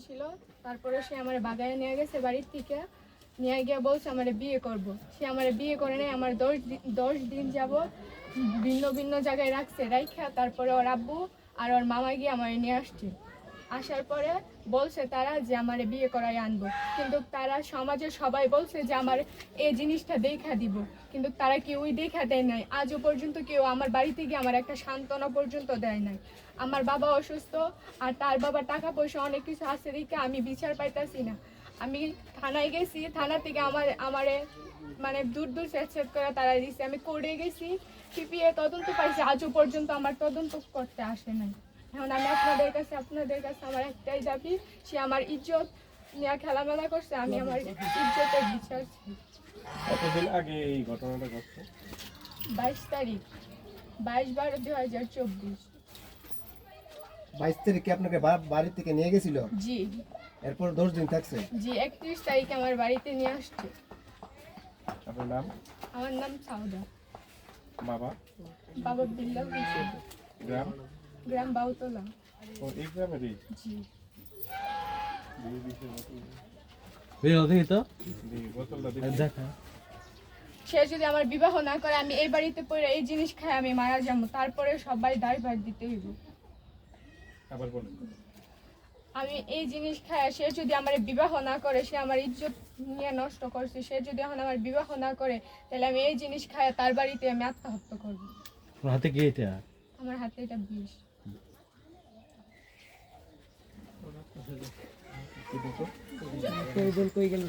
ছিল। তারপরে সে আমার বাগানে নিয়ে গেছে বাড়ির থেকে, নিয়ে গিয়ে বলছে আমার বিয়ে করব। সে আমার বিয়ে করে নেয়। আমার 10 দিন যাব ভিন্ন ভিন্ন জায়গায় রাখছে রাইখা, তারপরে ওর আব্বু আর ওর মামা গিয়ে আমার নিয়ে আসছে। আসার পরে বলছে তারা যে আমার বিয়ে করাই আনবো, কিন্তু তারা সমাজে সবাই বলছে যে আমার এই জিনিসটা দেখা দিব, কিন্তু তারা কেউই দেখা দেয় নাই। আজও পর্যন্ত কেউ আমার বাড়িতে গিয়ে আমার একটা সান্ত্বনা পর্যন্ত দেয় নাই। আমার বাবা অসুস্থ, আর তার বাবা টাকা পয়সা অনেক কিছু আছে দেখে আমি বিচার পাইতাছি না। আমি থানায় গেছি, থানা থেকে আমারে মানে দূর দূর সেট করে তারা দিচ্ছে। আমি কোর্টে গেছি, সিপিএ তদন্ত পাইছি, আজও পর্যন্ত আমার তদন্ত করতে আসে নাই। এখন আমি আপনাদের কাছে আমার একটাই দাবি, সে আমার ইজ্জত নিয়ে খেলামেলা করছে, আমি আমার ইজ্জতের বিচার চাই। কতদিন আগে এই ঘটনাটা ঘটছে? 22 তারিখ, 22/12/2024। 22 তারিখে আপনাকে বাড়ি থেকে নিয়ে গেছিল? জি এরপর 10 দিন থাকছে? জি, 31 তারিখে আমার বাড়িতে নিয়ে আসছে। আপনার নাম? আমার নাম সাউদা। বাবা? বাবা বিল্লাহ হোসেন। গ্রাম? গ্রাম বাউতলা। ও এই গ্রামেরই? জি। বোতলটা দেখি। সে যদি আমার বিবাহ না করে, আমি এই বাড়িতে পড়ে এই জিনিস খাই আমি মারা যাবো। তারপরে সবাই দায়ভার দিতে হইব। আবার বলেন। আমি এই জিনিস খাই, সে যদি আমার বিবাহ না করে, সে আমার ইজ্জত নিয়ে নষ্ট করছে। সে যদি এখন আমার বিবাহ না করে, তাহলে আমি এই জিনিস খাই তার বাড়িতে আমি আত্মহত্যা করব। হাতে কি এটা? আমার হাতে এটা বিষ। কই গেল?